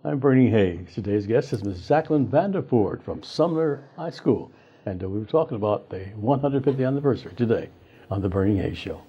I'm Bernie Hayes. Today's guest is Ms. Jacqueline Vanderford from Sumner High School. And we were talking about the 150th anniversary today on The Bernie Hayes Show.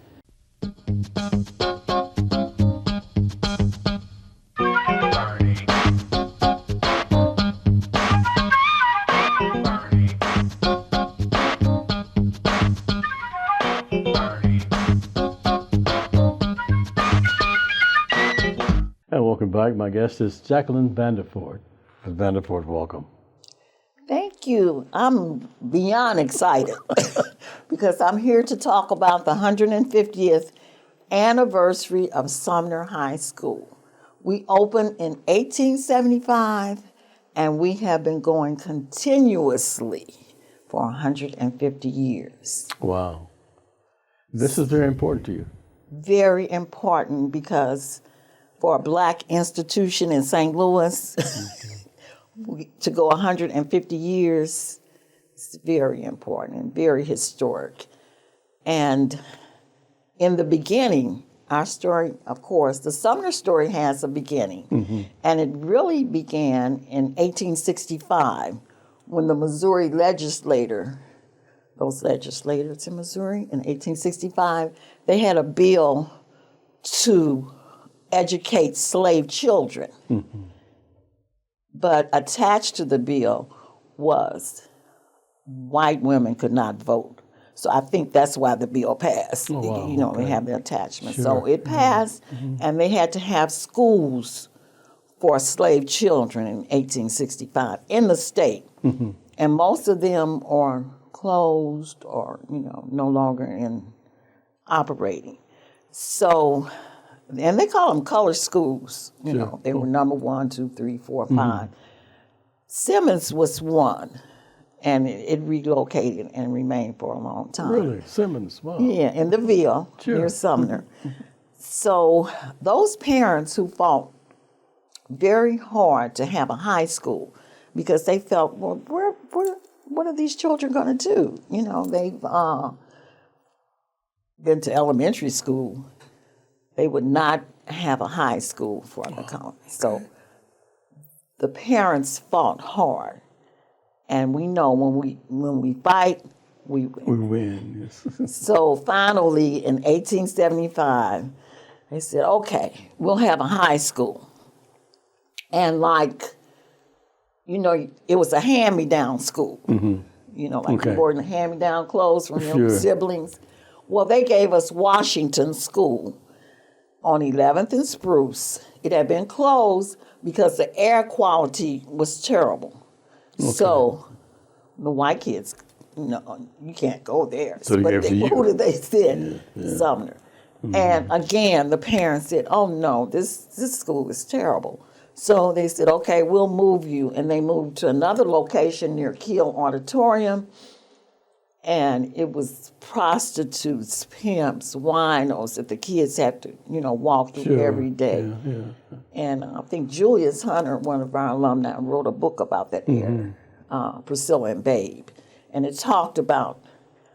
And welcome back. My guest is Jacqueline Vanderford. Ms. Vanderford, welcome. Thank you. I'm beyond excited because I'm here to talk about the 150th anniversary of Sumner High School. We opened in 1875 and we have been going continuously for 150 years. Wow. This is very important to you. Very important because for a black institution in St. Louis, to go 150 years is very important and very historic. And in the beginning, our story, of course, the Sumner story has a beginning. And it really began in 1865 when the Missouri those legislators in Missouri in 1865, they had a bill to educate slave children. But attached to the bill was white women could not vote. So I think that's why the bill passed. Oh, wow. You know, Okay. they have the attachment. Sure. So it passed, and they had to have schools for slave children in 1865 in the state. And most of them are closed or, no longer in operating. So, and they call them color schools. They were number 1, 2, 3, 4, 5. Simmons was one, and it relocated and remained for a long time. Really? Simmons? Wow. Yeah, in the Ville, near Sumner. So those parents who fought very hard to have a high school because they felt, well, what are these children going to do? They've been to elementary school. They would not have a high school for the colony. So the parents fought hard. And we know when we fight, we win. We win, yes. So finally, in 1875, they said, okay, we'll have a high school. And it was a hand-me-down school. You wore the hand-me-down clothes from your siblings. Well, they gave us Washington School on 11th and Spruce. It had been closed because the air quality was terrible. Okay. So the white kids, you can't go there. So they gave it to you. Who did they send? Sumner. And again, the parents said, oh no, this school is terrible. So they said, okay, we'll move you. And they moved to another location near Kiel Auditorium. And it was prostitutes, pimps, winos that the kids had to, walk through every day. And I think Julius Hunter, one of our alumni, wrote a book about that era, Priscilla and Babe. And it talked about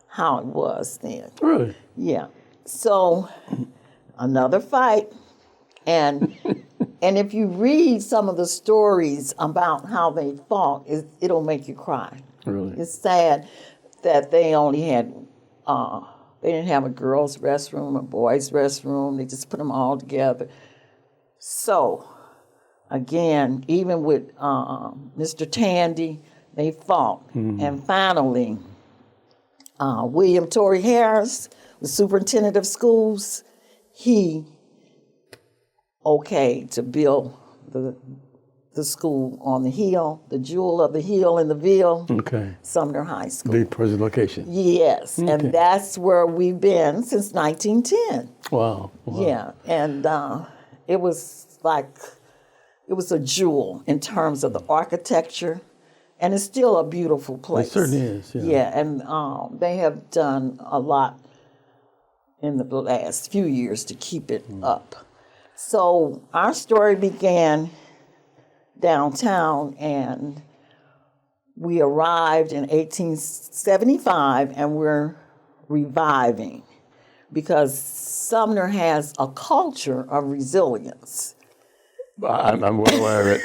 how it was then. Really? Yeah. So another fight. And and if you read some of the stories about how they fought, it'll make you cry. Really? It's sad that they only had, they didn't have a girls' restroom, a boys' restroom. They just put them all together. So, again, even with Mr. Tandy, they fought. And finally, William Torrey Harris, the superintendent of schools, he okayed to build the school on the hill, the jewel of the hill in the Ville, Sumner High School. The present location. Yes, and that's where we've been since 1910. Wow. Yeah, and it was a jewel in terms of the architecture, and it's still a beautiful place. It certainly is, yeah. Yeah, and they have done a lot in the last few years to keep it up. So our story began downtown, and we arrived in 1875, and we're reviving because Sumner has a culture of resilience. I'm well aware of it.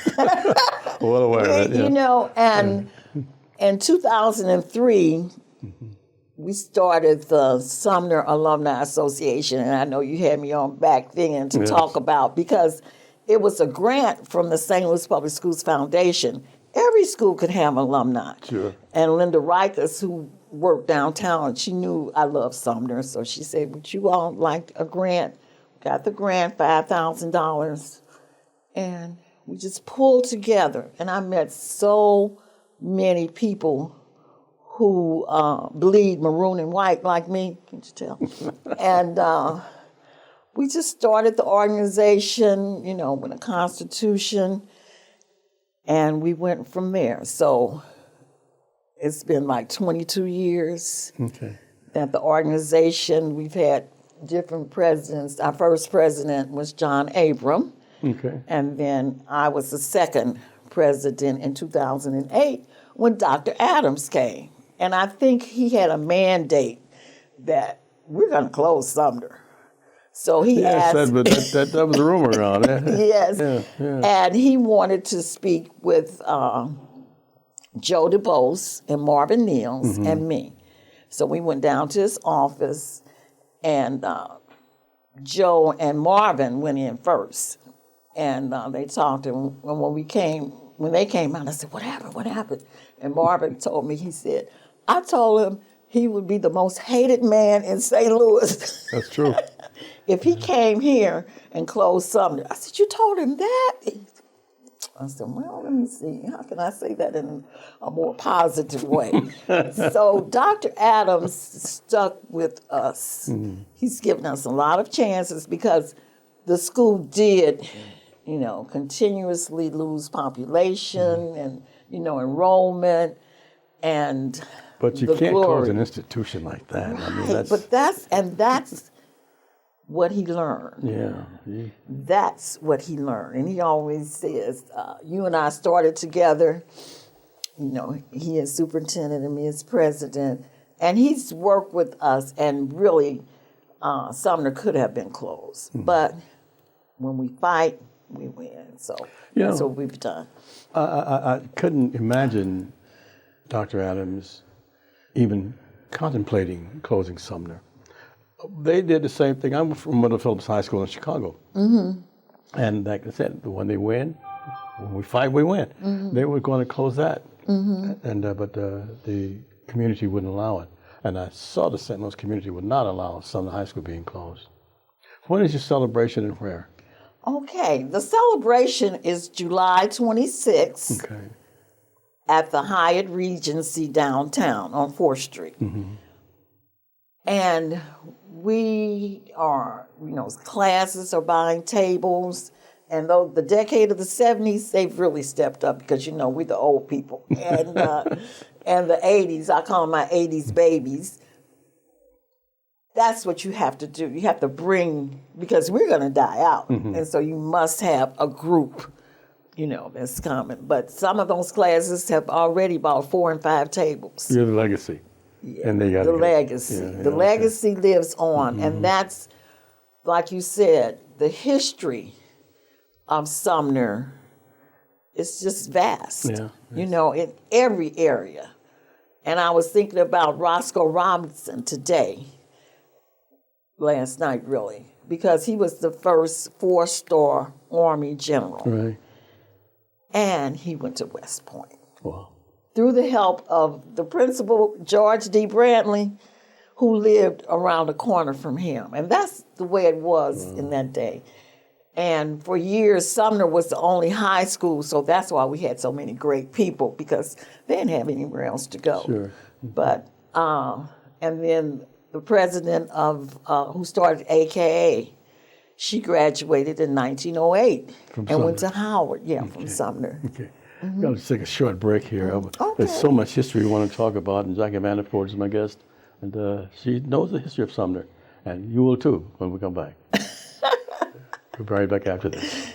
Well aware of it, yeah. You know, and in 2003, we started the Sumner Alumni Association, and I know you had me on back then to talk about, because it was a grant from the St. Louis Public Schools Foundation. Every school could have alumni. Sure. And Linda Rikers, who worked downtown, she knew I loved Sumner, so she said, would you all like a grant? Got the grant, $5,000, and we just pulled together. And I met so many people who bleed maroon and white like me, can't you tell? And we just started the organization, you know, with a constitution, and we went from there. So it's been like 22 years that the organization, we've had different presidents. Our first president was John Abram, and then I was the second president in 2008 when Dr. Adams came. And I think he had a mandate that we're going to close Sumner. So he asked... Yes, that was a rumor around it. Yes. And he wanted to speak with Joe DeBose and Marvin Niels and me. So we went down to his office, and Joe and Marvin went in first. And they talked, and when they came out, I said, what happened? And Marvin told me, he said, I told him he would be the most hated man in St. Louis. That's true. If he came here and closed Sumner. I said, you told him that? I said, well, let me see. How can I say that in a more positive way? So Dr. Adams stuck with us. He's given us a lot of chances because the school did, you know, continuously lose population and, you know, enrollment and But you can't close an institution like that. Right. I mean, But that's what he learned. Yeah. That's what he learned. And he always says, you and I started together. You know, he is superintendent and me as president. And he's worked with us, and really, Sumner could have been closed. But when we fight, we win. So that's what we've done. I couldn't imagine Dr. Adams even contemplating closing Sumner. They did the same thing. I'm from Middle Phillips High School in Chicago. And like I said, when they win, when we fight, we win. They were going to close that. And but the community wouldn't allow it. And I saw the St. Louis community would not allow Sumner High School being closed. When is your celebration and where? Okay, the celebration is July 26th at the Hyatt Regency downtown on 4th Street. And we are, you know, classes are buying tables. And though the decade of the 70s, they've really stepped up because, you know, we're the old people. And and the 80s, I call them my 80s babies. That's what you have to do. You have to bring, because we're going to die out. And so you must have a group, you know, that's coming. But some of those classes have already bought 4 and 5 tables. You're the legacy. Yeah, and they got the legacy. The legacy lives on. And that's, like you said, the history of Sumner is just vast. You know, in every area. And I was thinking about Roscoe Robinson today. Last night, really, because he was the first 4-star Army general. Right. And he went to West Point. Wow. Through the help of the principal, George D. Brantley, who lived around the corner from him. And that's the way it was in that day. And for years, Sumner was the only high school, so that's why we had so many great people, because they didn't have anywhere else to go. Sure. But, and then the president of, who started AKA, she graduated in 1908 and went to Howard, from Sumner. We've got to take a short break here. There's so much history we want to talk about, and Jacqueline Vanderford is my guest, and she knows the history of Sumner, and you will too when we come back. We'll be right back after this.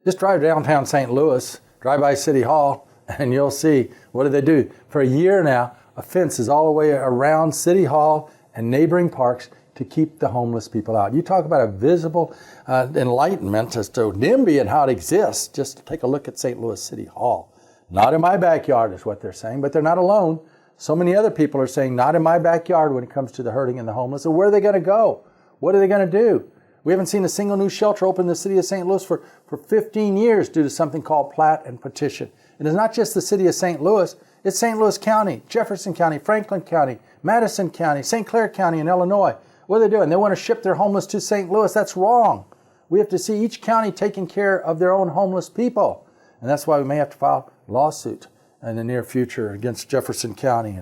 Just drive downtown St. Louis, drive by City Hall, and you'll see, what do they do? For a year now, a fence is all the way around City Hall and neighboring parks to keep the homeless people out. You talk about a visible enlightenment as to NIMBY and how it exists. Just take a look at St. Louis City Hall. Not in my backyard is what they're saying, but they're not alone. So many other people are saying, not in my backyard when it comes to the hurting and the homeless. So where are they going to go? What are they going to do? We haven't seen a single new shelter open in the city of St. Louis for 15 years due to something called plat and petition. And it's not just the city of St. Louis, it's St. Louis County, Jefferson County, Franklin County, Madison County, St. Clair County in Illinois. What are they doing? They want to ship their homeless to St. Louis. That's wrong. We have to see each county taking care of their own homeless people. And that's why we may have to file a lawsuit in the near future against Jefferson County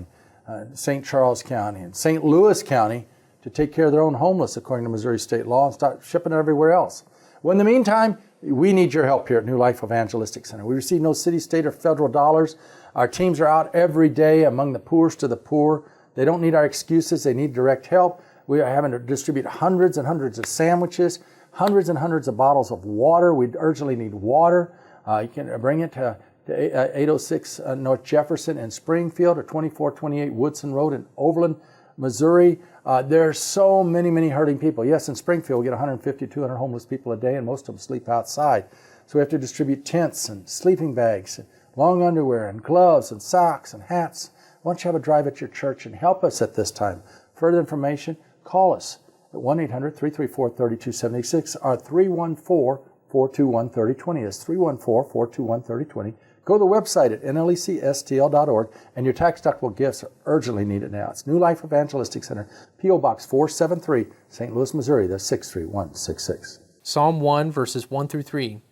and St. Charles County and St. Louis County to take care of their own homeless according to Missouri state law and start shipping it everywhere else. Well, in the meantime, we need your help here at New Life Evangelistic Center. We receive no city, state, or federal dollars. Our teams are out every day among the poorest of the poor. They don't need our excuses. They need direct help. We are having to distribute hundreds and hundreds of sandwiches, hundreds and hundreds of bottles of water. We urgently need water. You can bring it to 806 North Jefferson in Springfield or 2428 Woodson Road in Overland, Missouri. There are so many hurting people. Yes, in Springfield we get 150, 200 homeless people a day, and most of them sleep outside. So we have to distribute tents and sleeping bags, and long underwear and gloves and socks and hats. Why don't you have a drive at your church and help us at this time? Further information, call us at 1-800-334-3276 or 314-421-3020. That's 314-421-3020. Go to the website at nlecstl.org, and your tax-deductible gifts are urgently needed now. It's New Life Evangelistic Center, P.O. Box 473, St. Louis, Missouri. That's 63166. Psalm 1, verses 1 through 3.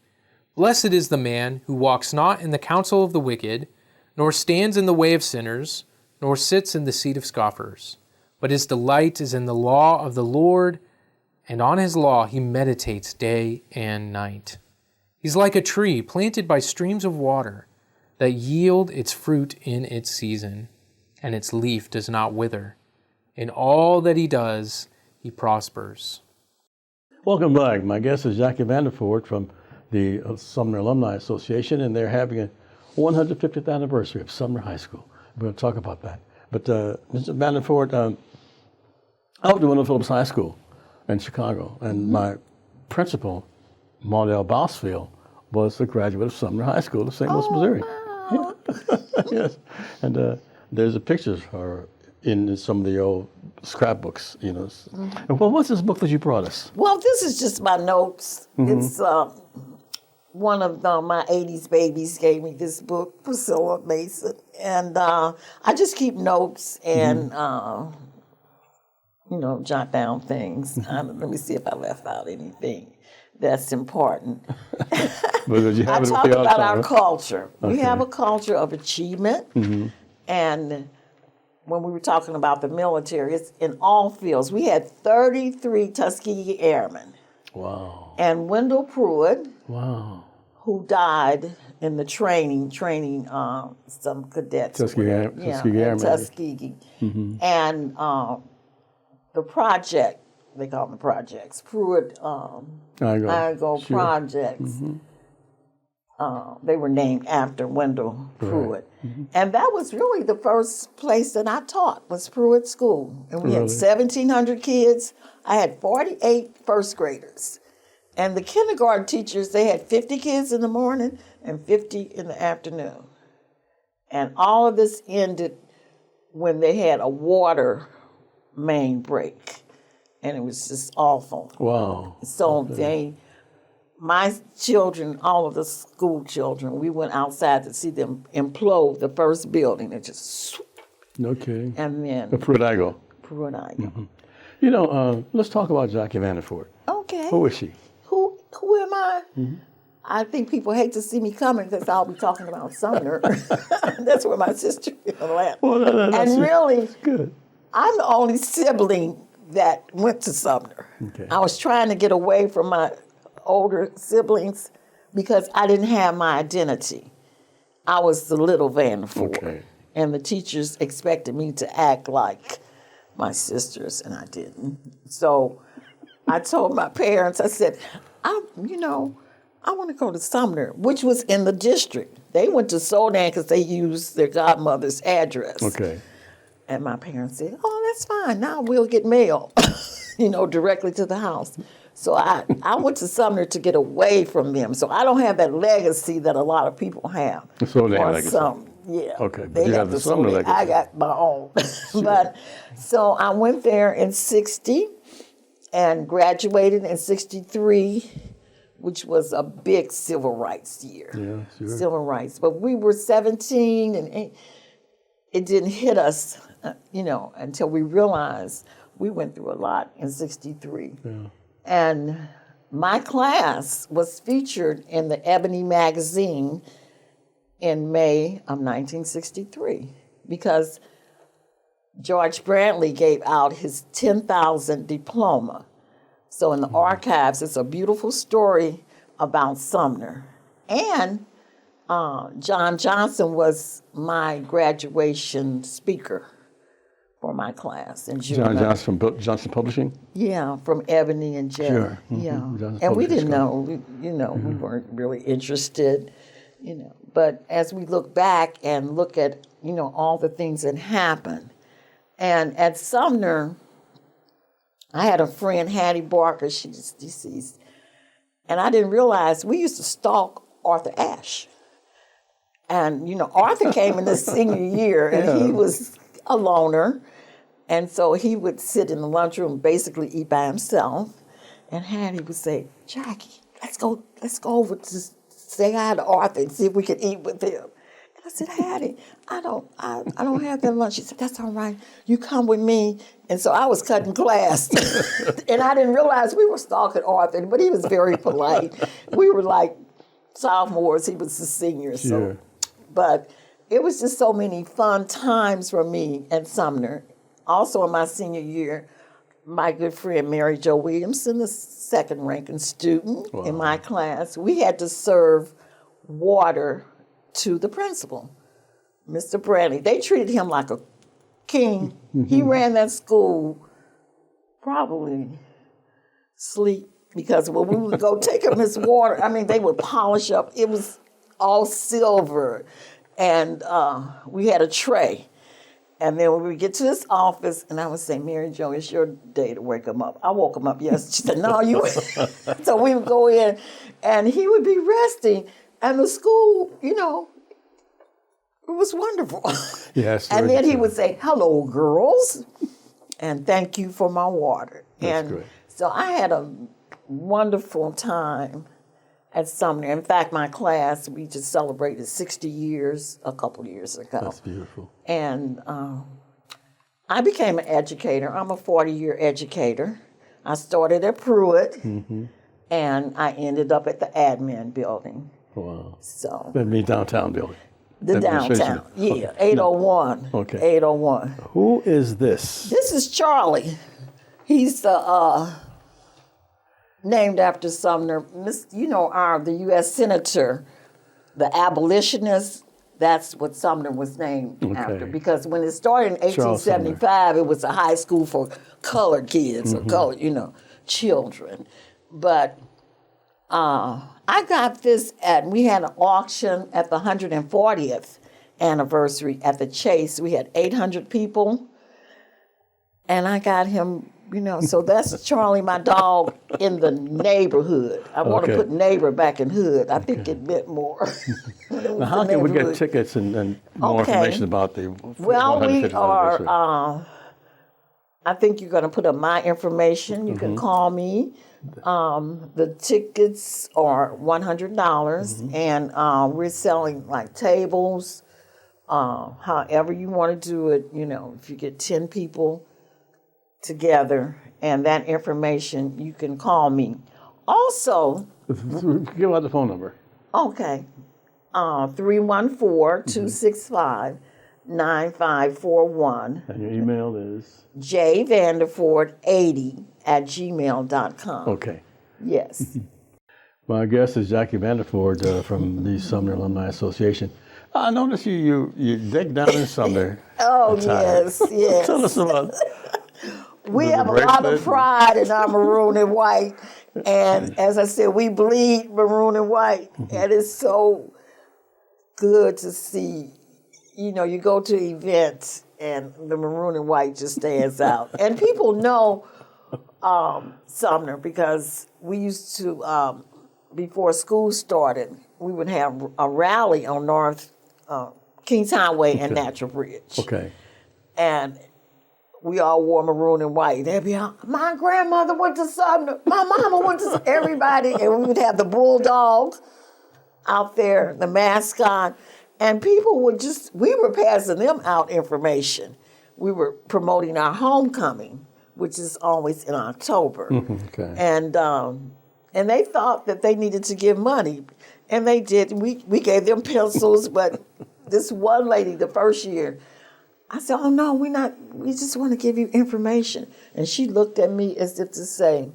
Blessed is the man who walks not in the counsel of the wicked, nor stands in the way of sinners, nor sits in the seat of scoffers. But his delight is in the law of the Lord, and on his law he meditates day and night. He's like a tree planted by streams of water that yield its fruit in its season, and its leaf does not wither. In all that he does, he prospers. Welcome back. My guest is Jacqueline Vanderford from the Sumner Alumni Association, and they're having a 150th anniversary of Sumner High School. We're going to talk about that. But Mr. Vanderford, I went to Wendell Phillips High School in Chicago, and my principal, Maudell Bousfield, was a graduate of Sumner High School of St. Louis, Missouri. Wow. Yes, and there's a pictures of her in some of the old scrapbooks, you know. And well, what's this book that you brought us? Well, this is just my notes. It's one of my 80s babies gave me this book, Priscilla Mason. And I just keep notes and, jot down things. Let me see if I left out anything that's important. Because you have I it with talk you all the about time, our huh? culture. We Okay. have a culture of achievement. And when we were talking about the military, it's in all fields. We had 33 Tuskegee Airmen. Wow. And Wendell Pruitt, Wow. who died in the training some cadets. Tuskegee Airmen. Tuskegee. And the project, they call them the projects, Pruitt I Go Sure. Projects. They were named after Wendell Pruitt. And that was really the first place that I taught, was Pruitt School. And we had 1,700 kids. I had 48 first graders. And the kindergarten teachers, they had 50 kids in the morning and 50 in the afternoon. And all of this ended when they had a water main break. And it was just awful. Wow. So my children, all of the school children, we went outside to see them implode the first building. It just swoop, No kidding. and then The Pruitt I Go. Pruitt I Go. You know, let's talk about Jackie Vanderford. Okay. Who is she? Who am I? I think people hate to see me coming because I'll be talking about Sumner. That's where my sister will laugh. Well, that's And really, good. I'm the only sibling that went to Sumner. Okay. I was trying to get away from my older siblings because I didn't have my identity. I was the little Vanderford. Okay. And the teachers expected me to act like my sisters, and I didn't. So I told my parents, I said, I want to go to Sumner, which was in the district. They went to Sodan because they used their godmother's address. Okay. And my parents said, oh, that's fine. Now we'll get mail. directly to the house. So I went to Sumner to get away from them. So I don't have that legacy that a lot of people have. So they have Or legacy. some, yeah. Okay, but They you got have the Sumner legacy. I got my own. But so I went there in 60 and graduated in 63, which was a big civil rights year. Yeah, sure. Civil rights. But we were 17 and it didn't hit us, until we realized we went through a lot in 63. Yeah. And my class was featured in the Ebony magazine in May of 1963 because George Brantley gave out his 10,000 diploma. So in the archives, it's a beautiful story about Sumner. And John Johnson was my graduation speaker for my class in June. John Johnson from Johnson Publishing? Yeah, from Ebony and Jay. Sure. Yeah. Johnson And we Publishing didn't know, we weren't really interested, But as we look back and look at, all the things that happened. And at Sumner, I had a friend, Hattie Barker, she's deceased. And I didn't realize we used to stalk Arthur Ashe. And, Arthur came in his senior year and he was a loner. And so he would sit in the lunchroom, basically eat by himself. And Hattie would say, Jackie, let's go over to say hi to Arthur and see if we can eat with him. And I said, Hattie, I don't have that lunch. She said, that's all right. You come with me. And so I was cutting class. And I didn't realize we were stalking Arthur, but he was very polite. We were like sophomores. He was a senior. So. Sure. But it was just so many fun times for me at Sumner. Also in my senior year, my good friend Mary Jo Williamson, the second ranking student in my class, we had to serve water to the principal, Mr. Brantley. They treated him like a king. He ran that school probably sleep because when we would go take him his water, they would polish up. It was all silver. And we had a tray. And then when we get to his office, and I would say, Mary Jo, it's your day to wake him up. I woke him up, yes. She said, no, you. So we would go in, and he would be resting. And the school, it was wonderful. Yes. And then he would say, hello, girls, and thank you for my water. That's great. So I had a wonderful time at Sumner. In fact, my class, we just celebrated 60 years a couple of years ago. That's beautiful. And I became an educator. I'm a 40-year educator. I started at Pruitt, and I ended up at the admin building. Wow. So That means downtown building. the downtown, yeah, 801. Okay. 801. Who is this? This is Charlie. He's named after Sumner. The U.S. Senator, the abolitionist, that's what Sumner was named after. Because when it started in 1875, it was a high school for colored kids or colored, children. But I got this we had an auction at the 140th anniversary at the Chase. We had 800 people. And I got him, so that's Charlie, my dog, in the neighborhood. I want to put neighbor back in hood. I think it meant more. Now, how can we get tickets and more information about the Well, we 150th are, anniversary? I think you're going to put up my information. You can call me. The tickets are $100, and we're selling like tables, however you want to do it. If you get 10 people together, and that information, you can call me. Also, Give out the phone number. okay, 314-265-9541. And your email is? jvanderford80@gmail.com. Okay. Yes. My guest is Jackie Vanderford from the Sumner Alumni Association. I noticed you dig down in Sumner. Oh, yes, yes. Tell us about We the have a lot of bracelet. pride in our maroon and white. And as I said, we bleed maroon and white. And it's so good to see, you go to events and the maroon and white just stands out. And people know Sumner, because we used to, before school started, we would have a rally on North Kings Highway and Natural Bridge. Okay. And we all wore maroon and white. They'd be out, my grandmother went to Sumner, my mama went to everybody, and we would have the bulldog out there, the mascot, and people would we were passing them out information. We were promoting our homecoming, which is always in October. Okay. And they thought that they needed to give money, and they did. We gave them pencils, but this one lady, the first year, I said, oh no, we just want to give you information. And she looked at me as if to say,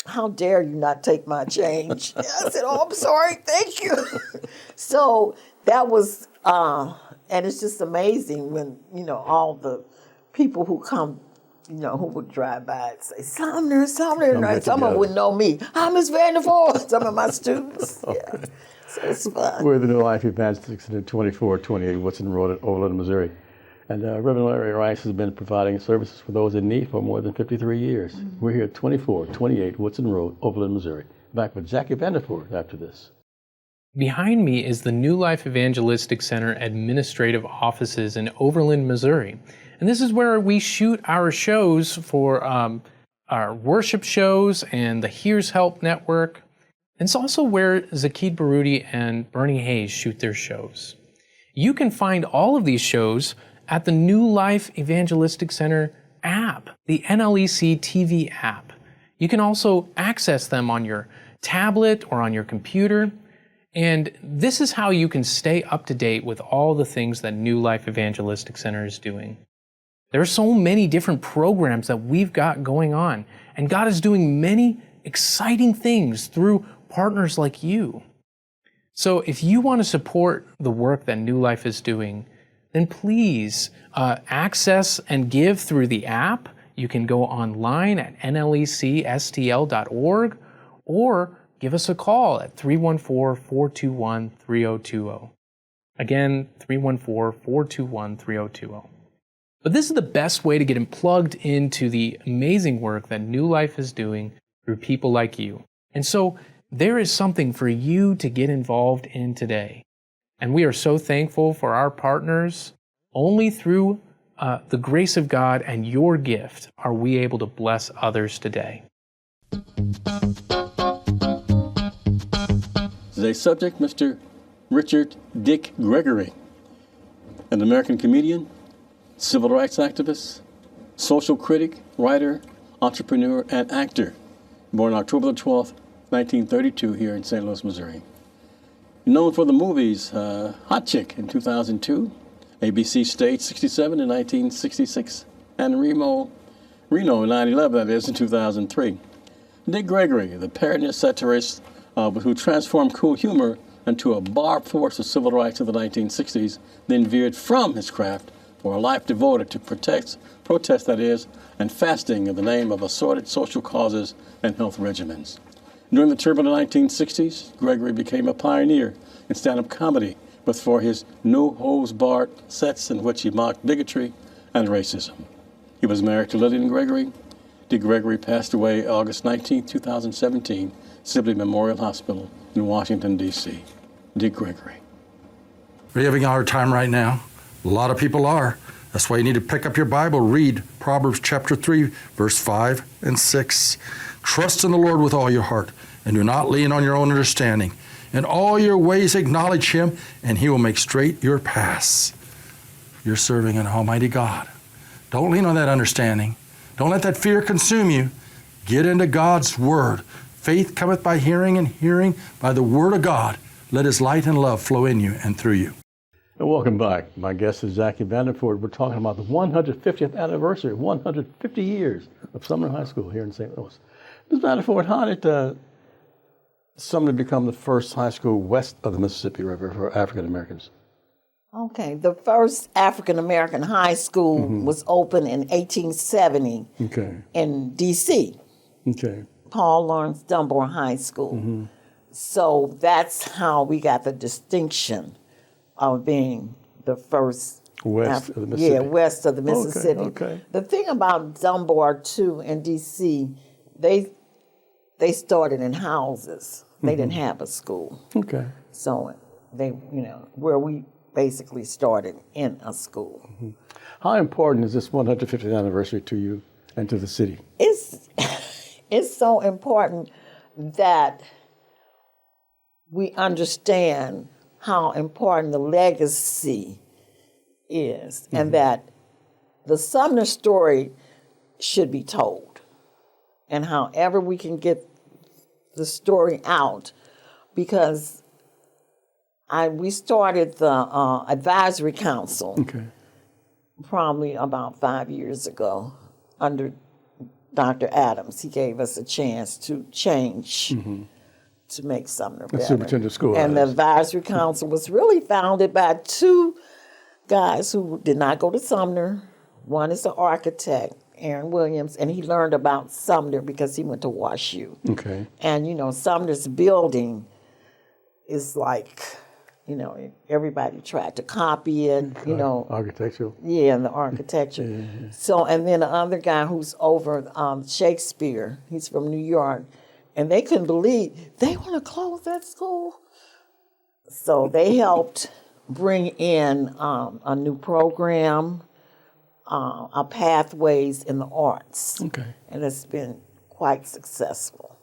how dare you not take my change? I said, oh, I'm sorry, thank you. So that was, and it's just amazing when, all the people who come, who would drive by and say, Sumner, Sumner. And some of them would know me. I'm Miss Vanderford, some of my students. Yeah. So it's fun. We're the New Life Evangelist Center 2428 Woodson Road at Overland, Missouri. And Reverend Larry Rice has been providing services for those in need for more than 53 years. Mm-hmm. We're here at 2428 Woodson Road, Overland, Missouri. Back with Jackie Vanderford after this. Behind me is the New Life Evangelistic Center administrative offices in Overland, Missouri. And this is where we shoot our shows for our worship shows and the Here's Help Network. And it's also where Zakid Baruti and Bernie Hayes shoot their shows. You can find all of these shows at the New Life Evangelistic Center app, the NLEC TV app. You can also access them on your tablet or on your computer. And this is how you can stay up to date with all the things that New Life Evangelistic Center is doing. There are so many different programs that we've got going on, and God is doing many exciting things through partners like you. So if you want to support the work that New Life is doing, then please access and give through the app. You can go online at nlecstl.org or give us a call at 314-421-3020. Again, 314-421-3020. But this is the best way to get plugged into the amazing work that New Life is doing through people like you. And so there is something for you to get involved in today. And we are so thankful for our partners. Only through the grace of God and your gift are we able to bless others today. Today's subject, Mr. Richard Dick Gregory, an American comedian, civil rights activist, social critic, writer, entrepreneur, and actor, born October 12th, 1932 here in St. Louis, Missouri. Known for the movies Hot Chick in 2002, ABC Stage 67 in 1966, and Reno in 9/11, that is, in 2003. Dick Gregory, the parody satirist who transformed cool humor into a barbed force of civil rights in the 1960s, then veered from his craft for a life devoted to protest, that is, and fasting in the name of assorted social causes and health regimens. During the turbulent 1960s, Gregory became a pioneer in stand-up comedy, but for his no-holds-barred sets in which he mocked bigotry and racism. He was married to Lillian Gregory. Dick Gregory passed away August 19, 2017, Sibley Memorial Hospital in Washington, D.C. Dick Gregory. Are you having a hard time right now? A lot of people are. That's why you need to pick up your Bible, read Proverbs chapter 3, verse 5 and 6. Trust in the Lord with all your heart, and do not lean on your own understanding. In all your ways acknowledge him, and he will make straight your paths. You're serving an almighty God. Don't lean on that understanding. Don't let that fear consume you. Get into God's word. Faith cometh by hearing, and hearing by the word of God. Let his light and love flow in you and through you. And welcome back. My guest is Jackie Vanderford. We're talking about the 150th anniversary, 150 years of Sumner High School here in St. Louis. Ms. Vanderford, how did Sumner become the first high school west of the Mississippi River for African Americans? Okay, the first African American high school was opened in 1870 in D.C. Okay. Paul Lawrence Dunbar High School. So that's how we got the distinction of being the first West of the Mississippi. Yeah, west of the Mississippi. Okay. The thing about Dunbar too in D.C., they started in houses. They didn't have a school. Okay. So they, where we basically started in a school. How important is this 150th anniversary to you and to the city? It's so important that we understand how important the legacy is, and that the Sumner story should be told. And however we can get the story out, because we started the advisory council probably about 5 years ago under Dr. Adams. He gave us a chance to change, to make Sumner better. Superintendent of Schools. And the advisory council was really founded by two guys who did not go to Sumner. One is an architect, Aaron Williams, and he learned about Sumner because he went to WashU. Okay. And, Sumner's building is like, everybody tried to copy it, Architectural. Yeah, and the architecture. Yeah. So, and then the other guy who's over Shakespeare, he's from New York, and they couldn't believe they want to close that school. So they helped bring in a new program, a pathways in the arts. Okay. And it's been quite successful.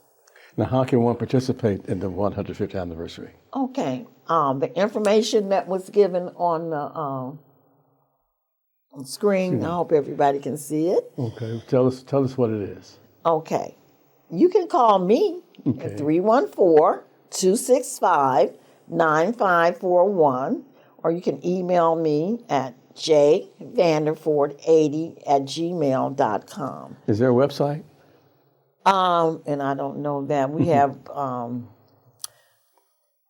Now, how can one participate in the 150th anniversary? Okay. The information that was given on the screen, I hope everybody can see it. Okay. Tell us what it is. Okay. You can call me at 314-265-9541, or you can email me at jvanderford80@gmail.com. Is there a website? And I don't know that. We have a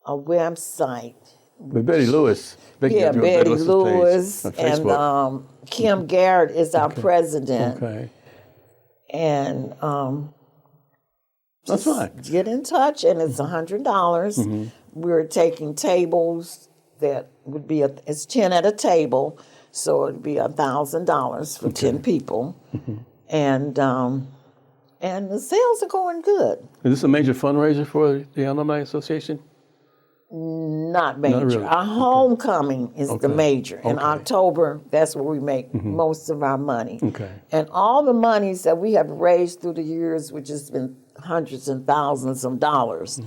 website. With Betty Lewis. Yeah, Betty Lewis on and Facebook. Kim Garrett is our president. Okay. And That's fine. get in touch, and it's $100. We're taking tables that would be it's 10 at a table, so it'd be $1,000 for 10 people, and the sales are going good. Is this a major fundraiser for the Alumni Association? Not major. Not really. Our homecoming is the major. In Okay. October, that's where we make most of our money. Okay. And all the monies that we have raised through the years, which has been hundreds and thousands of dollars,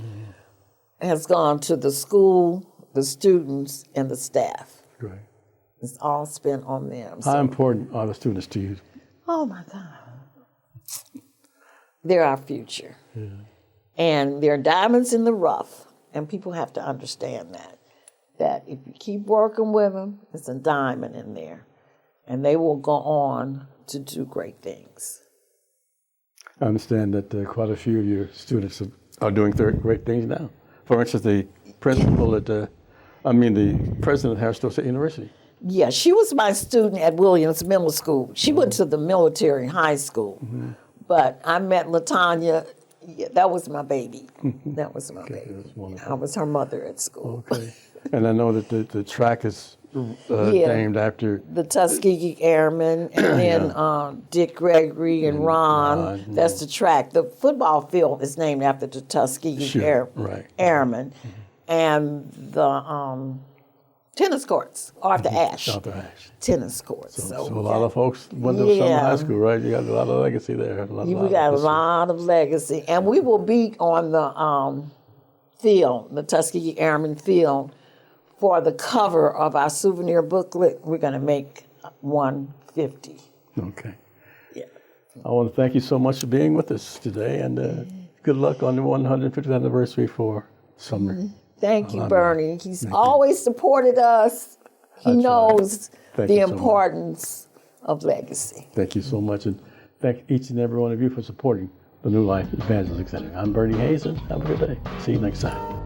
has gone to the school, the students, and the staff. Great. It's all spent on them. How important are the students to you? Oh my God. They're our future. And they're diamonds in the rough. And people have to understand that if you keep working with them, it's a diamond in there. And they will go on to do great things. I understand that quite a few of your students are doing great things now. For instance, the principal the president of Harris State University. Yeah, she was my student at Williams Middle School. She went to the military high school. But I met LaTanya. Yeah, that was my baby. That was my baby. That's wonderful. I was her mother at school. Okay. And I know that the track is named after the Tuskegee Airmen, and then Dick Gregory and Ron. That's the track. The football field is named after the Tuskegee Airmen. And the tennis courts, Arthur Ashe. Tennis courts. So a lot of folks went to Sumner High School, right? You got a lot of legacy there. We got a lot of legacy. And we will be on the field, the Tuskegee Airmen field, for the cover of our souvenir booklet. We're going to make 150. Okay. Yeah. I want to thank you so much for being with us today, and good luck on the 150th anniversary for Sumner. Thank you, Bernie. He's always supported us. He knows the importance of legacy. Thank you so much, and thank each and every one of you for supporting the New Life Evangelistic Center. I'm Bernie Hayes, and have a good day. See you next time.